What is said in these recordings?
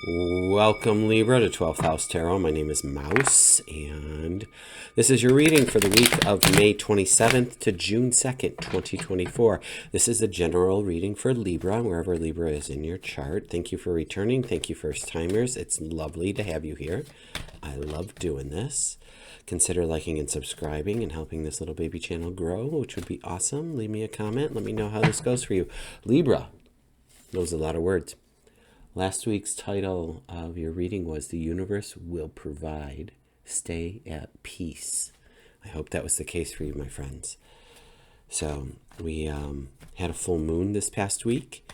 Welcome, Libra, to 12th House Tarot. My name is Mouse, and this is your reading for the week of May 27th to June 2nd, 2024. This is a general reading for Libra, wherever Libra is in your chart. Thank you for returning. Thank you, first-timers. It's lovely to have you here. I love doing this. Consider liking and subscribing and helping this little baby channel grow, which would be awesome. Leave me a comment. Let me know how this goes for you. Libra. Those are a lot of words. Last week's title of your reading was The Universe Will Provide. Stay at peace. I hope that was the case for you, my friends. So we had a full moon this past week.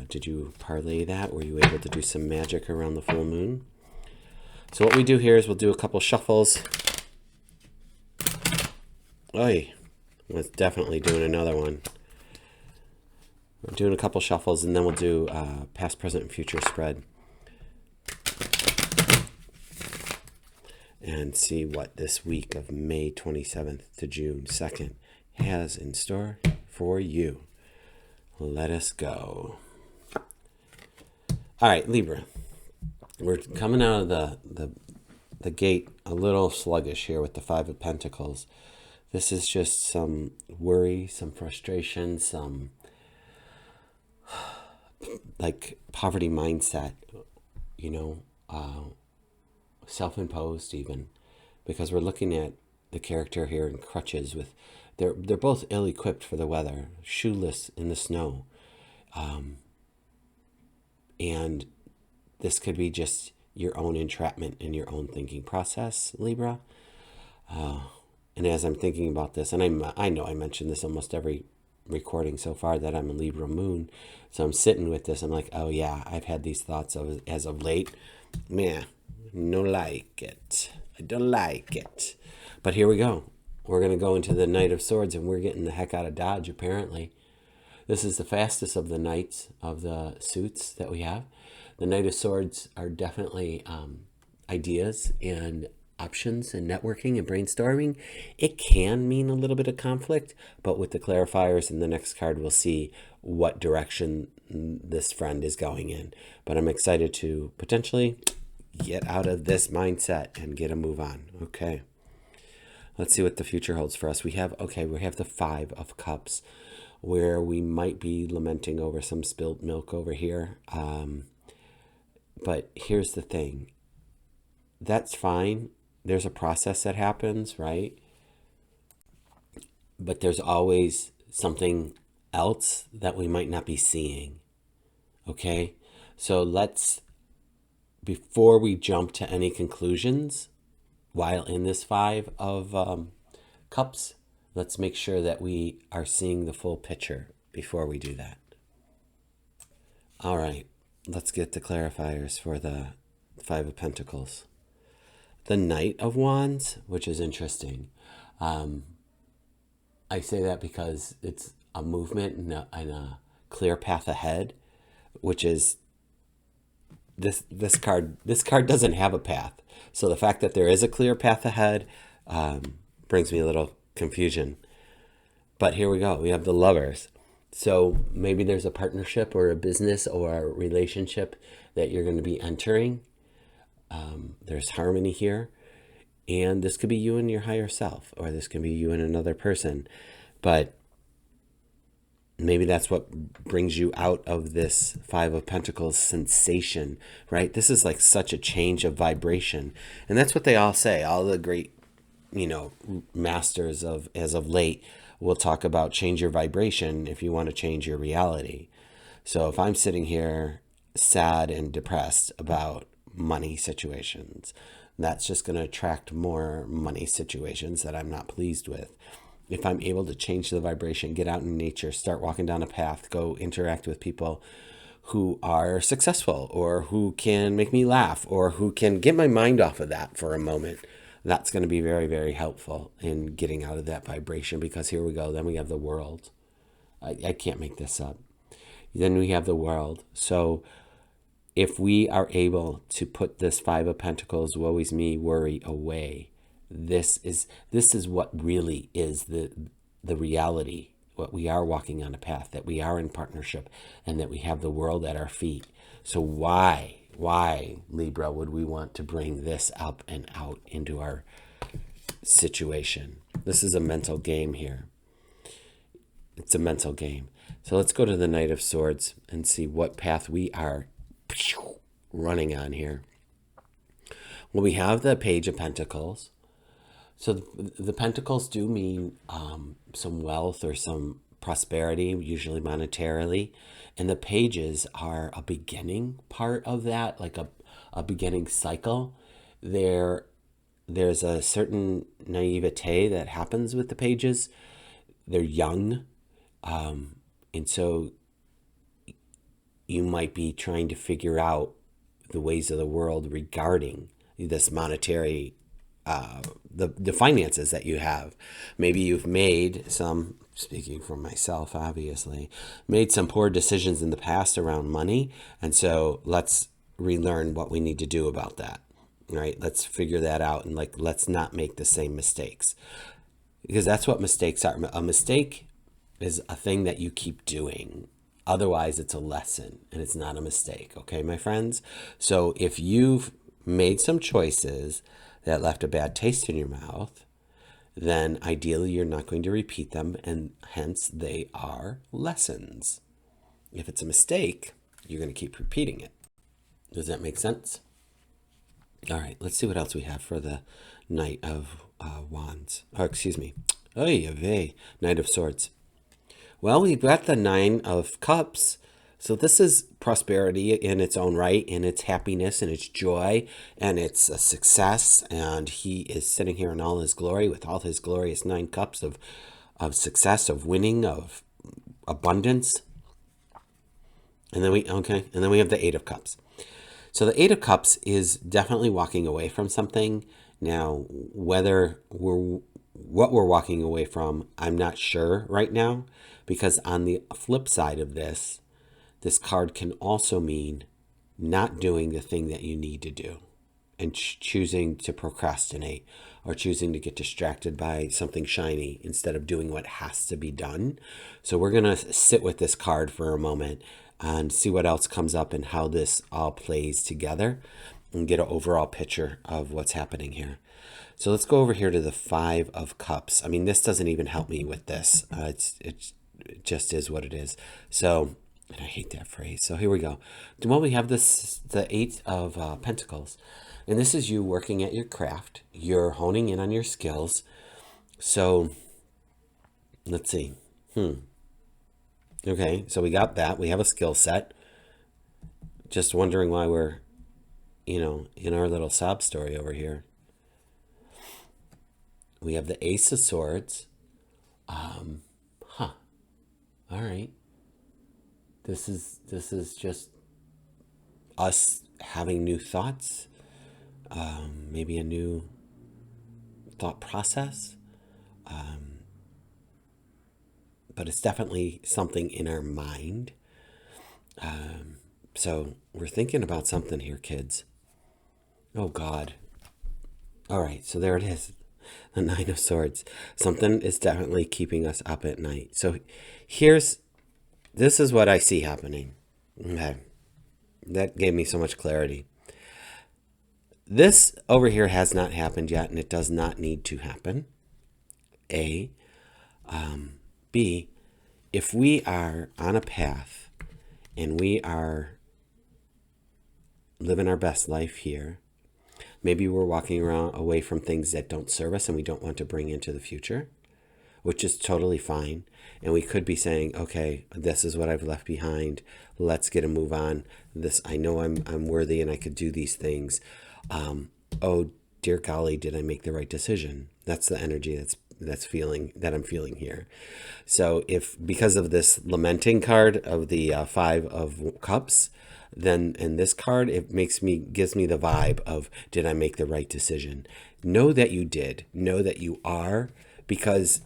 Did you parlay that? Were you able to do some magic around the full moon? So what we do here is we'll do a couple shuffles. Oy, was definitely doing another one. We're doing a couple shuffles, and then we'll do past, present, and future spread. And see what this week of May 27th to June 2nd has in store for you. Let us go. All right, Libra. We're coming out of the gate a little sluggish here with the Five of Pentacles. This is just some worry, some frustration, some like poverty mindset, you know, self-imposed even, because we're looking at the character here in crutches with, they're both ill-equipped for the weather, shoeless in the snow. And this could be just your own entrapment in your own thinking process, Libra. And as I'm thinking about this, and I know I mentioned this almost every recording so far that I'm a Libra moon, so I'm sitting with this. I'm like, oh yeah, I've had these thoughts as of late. Man, no like it. I don't like it. But here we go. We're gonna go into the Knight of Swords, and we're getting the heck out of Dodge. Apparently, this is the fastest of the knights of the suits that we have. The Knight of Swords are definitely ideas and options and networking and brainstorming. It can mean a little bit of conflict, but with the clarifiers in the next card, we'll see what direction this friend is going in. But I'm excited to potentially get out of this mindset and get a move on. Okay. Let's see what the future holds for us. We have the Five of Cups, where we might be lamenting over some spilled milk over here. But here's the thing. That's fine. There's a process that happens, right? But there's always something else that we might not be seeing. Okay? So let's, before we jump to any conclusions, while in this Five of Cups, let's make sure that we are seeing the full picture before we do that. All right. Let's get the clarifiers for the Five of Pentacles. The Knight of Wands, which is interesting. I say that because it's a movement and a clear path ahead, which is this card. This card doesn't have a path. So the fact that there is a clear path ahead brings me a little confusion. But here we go. We have the Lovers. So maybe there's a partnership or a business or a relationship that you're going to be entering. There's harmony here, and this could be you and your higher self, or this can be you and another person, but maybe that's what brings you out of this Five of Pentacles sensation, right? This is like such a change of vibration, and that's what they all say. All the great, masters of as of late will talk about change your vibration if you want to change your reality. So if I'm sitting here sad and depressed about money situations, that's just going to attract more money situations that I'm not pleased with. If I'm able to change the vibration, get out in nature, start walking down a path, go interact with people who are successful or who can make me laugh or who can get my mind off of that for a moment, that's going to be very, very helpful in getting out of that vibration, because here we go. Then we have the World. I can't make this up. Then we have the World. So if we are able to put this Five of Pentacles, woe is me, worry away, this is what really is the reality, what we are walking on a path, that we are in partnership, and that we have the world at our feet. So why Why, Libra, would we want to bring this up and out into our situation? This is a mental game here. It's a mental game. So let's go to the Knight of Swords and see what path we are running on here. Well, we have the Page of Pentacles. So the Pentacles do mean some wealth or some prosperity, usually monetarily. And the Pages are a beginning part of that, like a beginning cycle. There's a certain naivete that happens with the Pages. They're young. And so you might be trying to figure out the ways of the world regarding this monetary, the finances that you have. Maybe you've made some, speaking for myself, obviously, made some poor decisions in the past around money. And so let's relearn what we need to do about that, right? Let's figure that out and let's not make the same mistakes, because that's what mistakes are. A mistake is a thing that you keep doing. Otherwise, it's a lesson and it's not a mistake. Okay, my friends? So if you've made some choices that left a bad taste in your mouth, then ideally you're not going to repeat them, and hence they are lessons. If it's a mistake, you're going to keep repeating it. Does that make sense? All right, let's see what else we have for the Knight of Wands. Oh, excuse me. Knight of Swords. Well, we've got the Nine of Cups. So this is prosperity in its own right, and its happiness and its joy and its success. And he is sitting here in all his glory with all his glorious 9 cups of success, of winning, of abundance. And then we have the 8 of Cups. So the 8 of Cups is definitely walking away from something. Now, what we're walking away from, I'm not sure right now, because on the flip side of this card can also mean not doing the thing that you need to do and choosing to procrastinate or choosing to get distracted by something shiny instead of doing what has to be done. So we're going to sit with this card for a moment and see what else comes up and how this all plays together and get an overall picture of what's happening here. So let's go over here to the 5 of Cups. I mean, this doesn't even help me with this. It just is what it is. So, and I hate that phrase. So here we go. Well, we have the 8 of Pentacles. And this is you working at your craft. You're honing in on your skills. So let's see. Okay, so we got that. We have a skill set. Just wondering why we're, in our little sob story over here. We have the Ace of Swords. All right. This is just us having new thoughts. Maybe a new thought process. But it's definitely something in our mind. So we're thinking about something here, kids. Oh, God. All right, so there it is. The 9 of Swords. Something is definitely keeping us up at night. So this is what I see happening. Okay. That gave me so much clarity. This over here has not happened yet, and it does not need to happen. A. B. If we are on a path and we are living our best life here, maybe we're walking around away from things that don't serve us and we don't want to bring into the future, which is totally fine. And we could be saying, okay, this is what I've left behind. Let's get a move on. I know I'm worthy and I could do these things. Oh, dear golly, did I make the right decision? That's the energy that I'm feeling here. So if because of this lamenting card of the 5 of Cups, then in this card, it gives me the vibe of, did I make the right decision? Know that you did. Know that you are, because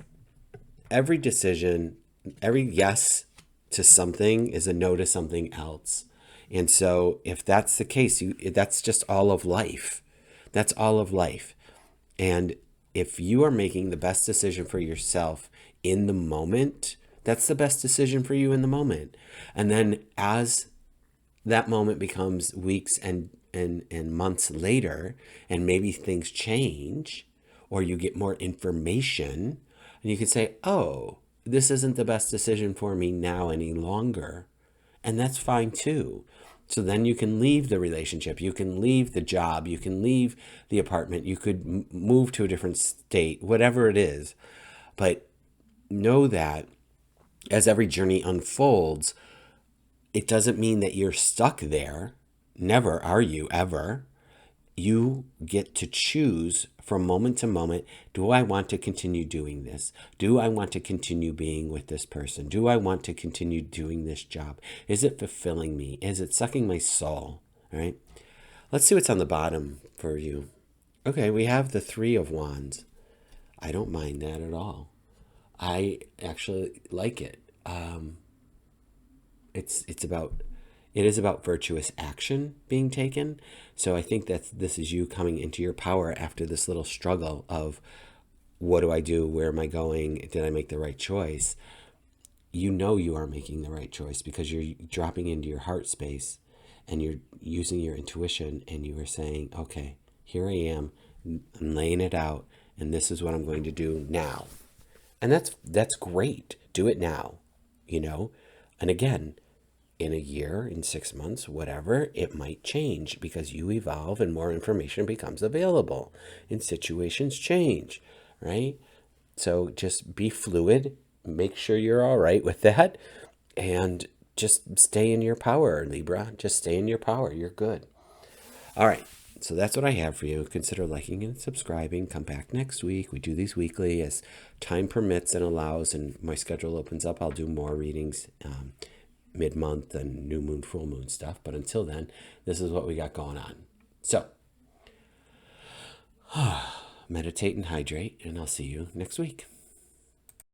every decision, every yes to something is a no to something else. And so if that's the case, that's just all of life. That's all of life. And if you are making the best decision for yourself in the moment, that's the best decision for you in the moment. And then as that moment becomes weeks and months later, and maybe things change, or you get more information, and you can say, oh, this isn't the best decision for me now any longer. And that's fine too. So then you can leave the relationship, you can leave the job, you can leave the apartment, you could move to a different state, whatever it is. But know that as every journey unfolds, it doesn't mean that you're stuck there. Never are you ever. You get to choose from moment to moment. Do I want to continue doing this? Do I want to continue being with this person? Do I want to continue doing this job? Is it fulfilling me? Is it sucking my soul? All right. Let's see what's on the bottom for you. Okay, we have the Three of Wands. I don't mind that at all. I actually like it. It is about virtuous action being taken. So I think that this is you coming into your power after this little struggle of, what do I do? Where am I going? Did I make the right choice? You know you are making the right choice because you're dropping into your heart space and you're using your intuition, and you are saying, okay, here I am. I'm laying it out, and this is what I'm going to do now. And that's great. Do it now, you know? And again, in a year, in 6 months, whatever, it might change because you evolve and more information becomes available and situations change, right? So just be fluid, make sure you're all right with that, and just stay in your power, Libra. Just stay in your power. You're good. All right. So that's what I have for you. Consider liking and subscribing. Come back next week. We do these weekly as time permits and allows, and my schedule opens up. I'll do more readings mid-month and new moon, full moon stuff. But until then, this is what we got going on. So meditate and hydrate, and I'll see you next week.